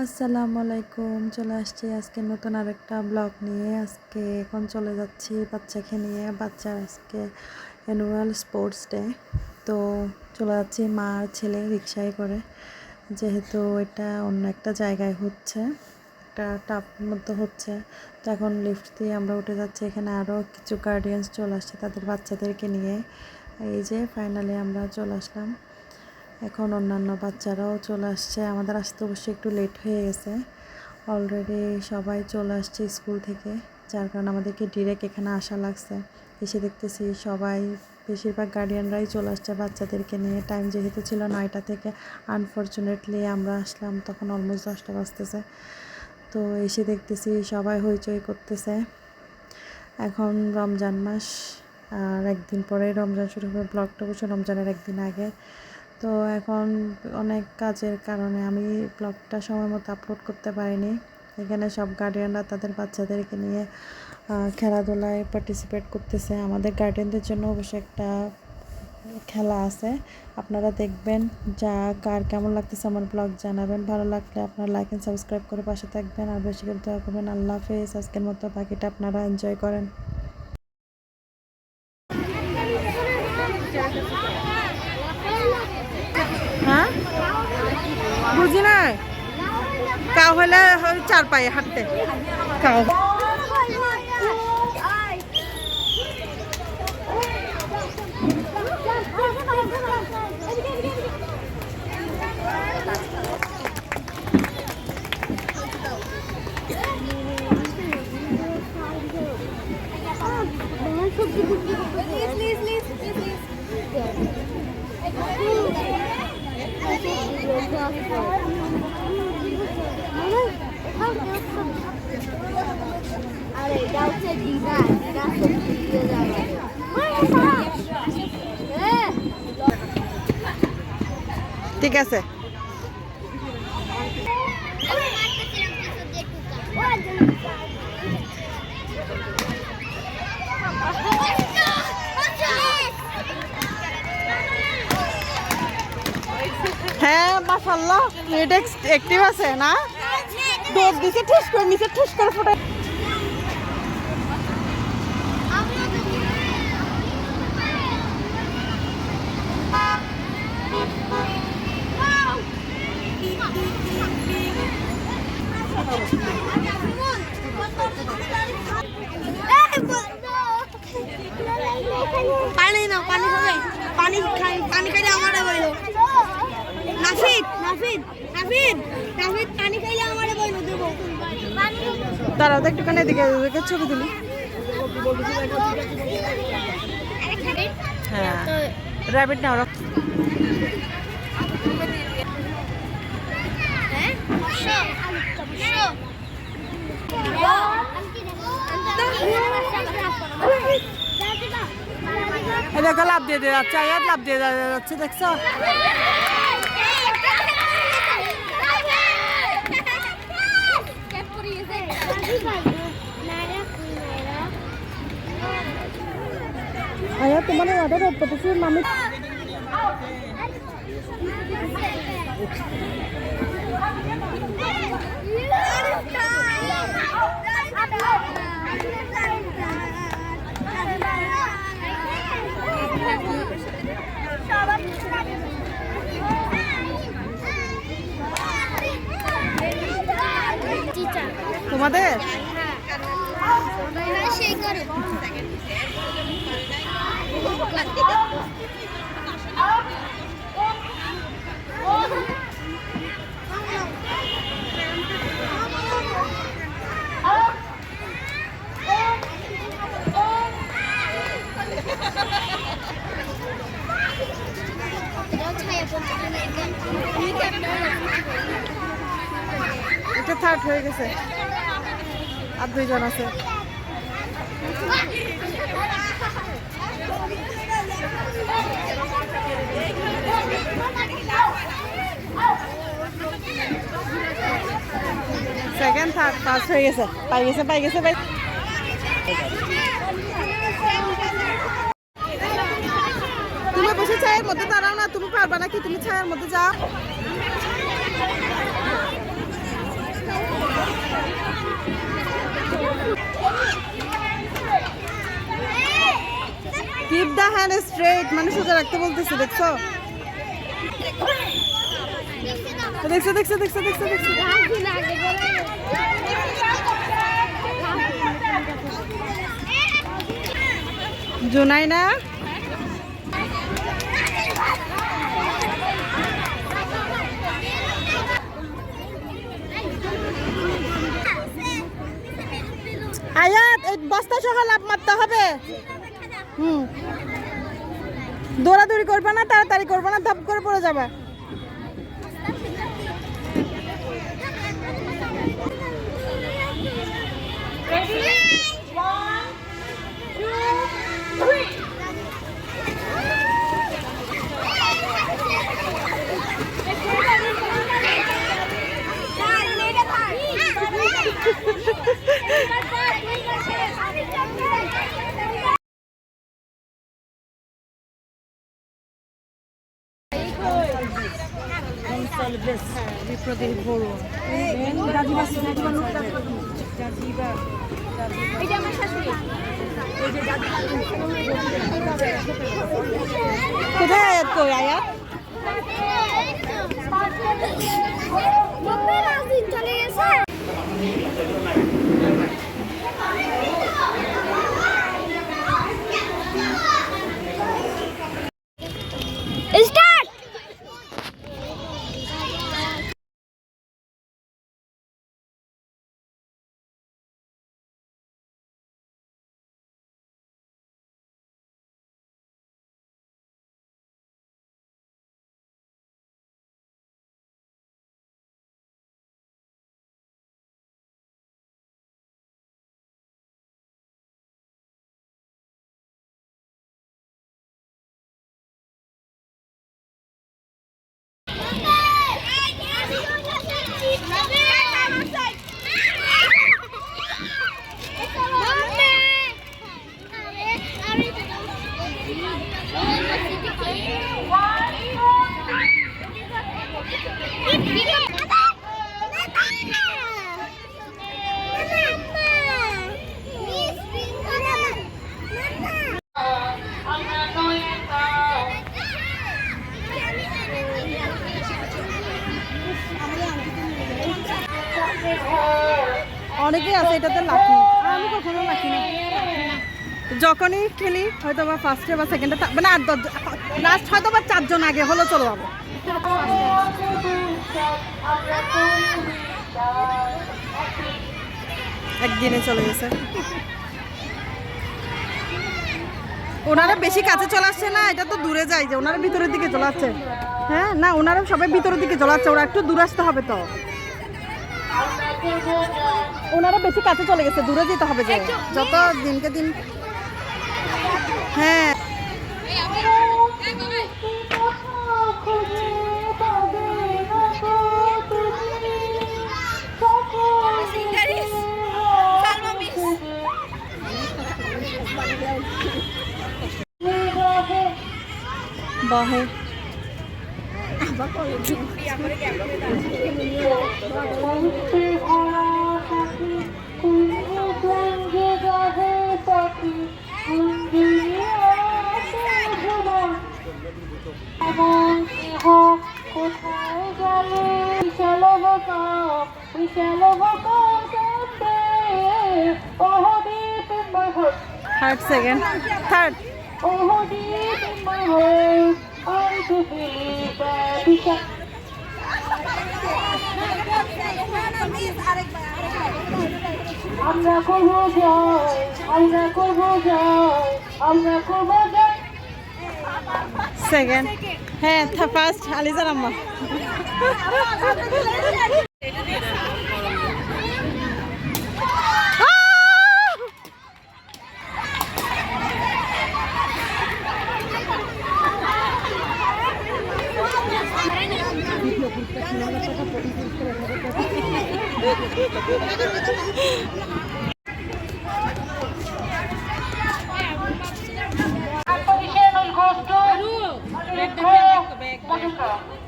আসসালামু আলাইকুম। চলে আসছি আজকে নতুন আরেকটা ব্লগ নিয়ে। আজকে এখন চলে যাচ্ছি বাচ্চাকে নিয়ে। বাচ্চার আজকে অ্যানুয়াল স্পোর্টস ডে, তো চলে যাচ্ছি মা আর ছেলে রিক্সায় করে, যেহেতু এটা অন্য একটা জায়গায় হচ্ছে, একটা টাপ মধ্যে হচ্ছে। তো এখন লিফট দিয়ে আমরা উঠে যাচ্ছি। এখানে আরও কিছু গার্ডিয়ানস চলে আসছে তাদের বাচ্চাদেরকে নিয়ে। এই যে ফাইনালি আমরা চলে আসলাম। এখন অন্যান্য বাচ্চারাও চলে আসছে। আমাদের আসতে অবশ্যই একটু লেট হয়ে গেছে, অলরেডি সবাই চলে আসছে স্কুল থেকে, যার কারণে আমাদেরকে ডিরেক্ট এখানে আসা লাগছে। এসে দেখতেছি সবাই, বেশিরভাগ গার্ডিয়ানরাই চলে আসছে বাচ্চাদেরকে নিয়ে। টাইম যেহেতু ছিল 9টা থেকে, আনফর্চুনেটলি আমরা আসলাম তখন অলমোস্ট 10টা বাজতেছে। তো এসে দেখতেছি সবাই হইচই করতেছে। এখন রমজান মাস, আর একদিন পরেই রমজান শুরু হবে। ব্লগটা অবশ্য রমজানের একদিন আগে। তো এখন অনেক কাজের কারণে আমি ব্লগটা সময় মতো আপলোড করতে পারিনি। এখানে সব গার্ডিয়ানরা তাদের বাচ্চাদেরকে নিয়ে খেলাধুলায় পার্টিসিপেট করতেছে। আমাদের গার্ডিয়ানদের জন্য অবশ্যই একটা খেলা আছে, আপনারা দেখবেন। যা কার কেমন লাগতেছে আমার ব্লগ জানাবেন। ভালো লাগলে আপনারা লাইক অ্যান্ড সাবস্ক্রাইব করে পাশে থাকবেন, আর বেশি করে দোয়া করবেন। আল্লাহ হাফেজ। আজকের মতো বাকিটা আপনারা এনজয় করেন। হ্যাঁ, বুঝি নাই। কাউ হলে চার পায়ে হাঁটতে কাউ। আরে এটা হচ্ছে দিদা দিদা সবজি দিয়ে যাবে। ঠিক আছে। হ্যাঁ মাশাআল্লাহ, এটা অ্যাক্টিভ আছে না? দৌড় দিছে, ঠুস করে নিচে ঠুস করে ফুটে। পানি না, পানি খাবে, পানি খাই, পানি খাইলে আমারে বইলো। নাফিদ নাফিদ নাফিদ নাফিদ পানি খাইলে আমারে বইলো দেবো। তারাও তো একটুখানি এদিকে ছবি তুলি। হ্যাঁ, র্যাবিট নাও। দেখো লাভ দিয়ে দিয়ে যাচ্ছে, আয়াত লাভ দিয়ে যাচ্ছে, দেখছো? আয়াত তোমার অর্ডার করতেছি মামি। তোমাদের সেই করে এটা থার্ড হয়ে গেছে, আর 2জন আছে। সেকেন্ড থার্ড ফার্স্ট হয়ে গেছে, পাই গেছে পাই গেছে পাই। তুমি বসে ছায়ের মধ্যে দাঁড়াও না, তুমি পারবা নাকি? তুমি ছায়ের মধ্যে যাও। স্ট্রেট মানে সোজা রাখতে বলতেছে, দেখছো দেখছো দেখছো দেখছো দেখছো দেখছো জুনাইনা আয়াত এই বস্তা সহ লাভ মারতে হবে। দৌড়াদৌড়ি করবে না, তাড়াতাড়ি করবে না, ধাপ করে পড়ে যাবে। কোথায় আয়াত, কই আয়াত? Start! অনেকেই আছে এটাতে লাকি, আমি কখনো লাকি না। যখনই খেলি হয়তো বা ফার্স্টে বা সেকেন্ডে মানে 8-10 লাস্ট হয়তো বা 4 জন আগে হলো চলে যাবো। একদিনে চলে গেছে। ওনারা বেশি কাছে চলে আসছে না, এটা তো দূরে যায় যে ওনারা ভিতরের দিকে চলে আসছে। হ্যাঁ না, ওনারা সবাই ভিতরের দিকে চলে আসছে, ওরা একটু দূরে আসতে হবে তো। ওনারা বেশি কাছে চলে গেছে, দূরে যেতে হবে যে যত দিনকে দিন। হ্যাঁ বাহে থার্ড সেকেন্ড থার্ড আমরা করবো জয়, আমরা করবো জয়, আমরা করবো জয়। সেকেন্ড হ্যাঁ ফার্স্ট আলিজার আম্মা।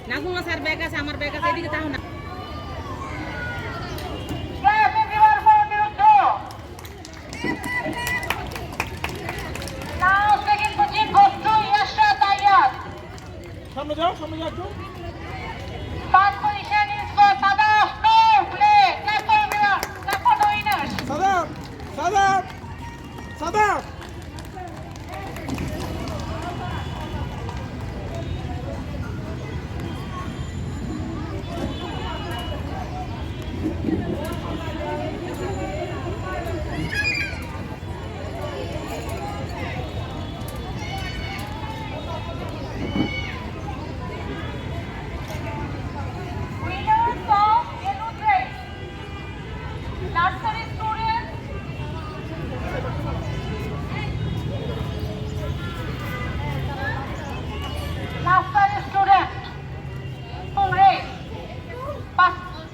নাগুমা স্যার ব্যাগ আছে, আমার ব্যাগ আছে, এদিকে তাও না। Now, second, Pujit goes to Yash.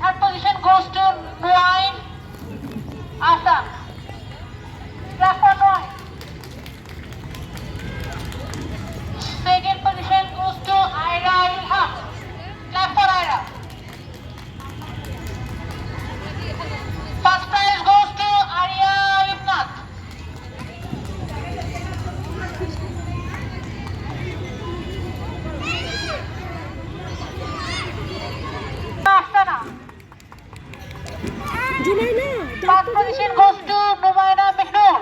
Third position goes to Nuain Assam. Clap for Nuain. Second position goes to Aira Ilham. Clap for Aira. First prize goes to Arya Ibnath. Astana. First position goes to Numaina Mihnur.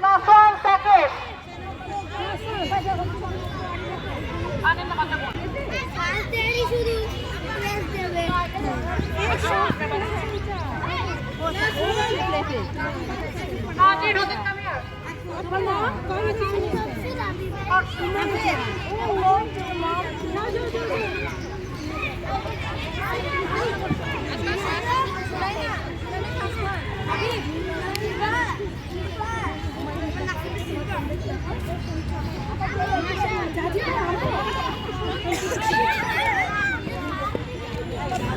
Kaswan Sakis. Najid Hussain, come here.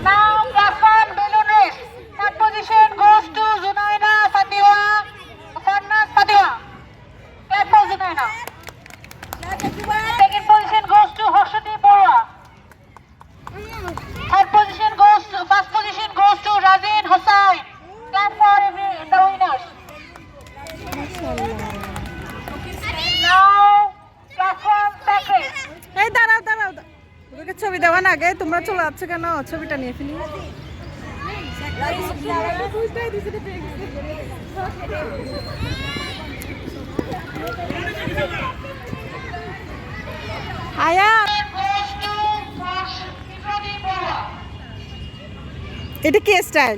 Now, Kaswan balloon race. Third position goes to Zunaina Fatiwa. Farnaz Fatiwa. Clap for Zunaina. Second position goes to Harshati Borwa. First position goes to Razin Hussain. Clap for the winners. Now, Kaswan Sakis. এই দাঁড়াও দাঁড়াও ওদেরকে ছবি দেওয়া না আগে তোমরা চলে যাচ্ছ কেন ছবিটা নিয়ে ফেলি আয়া এটা কি স্টাইল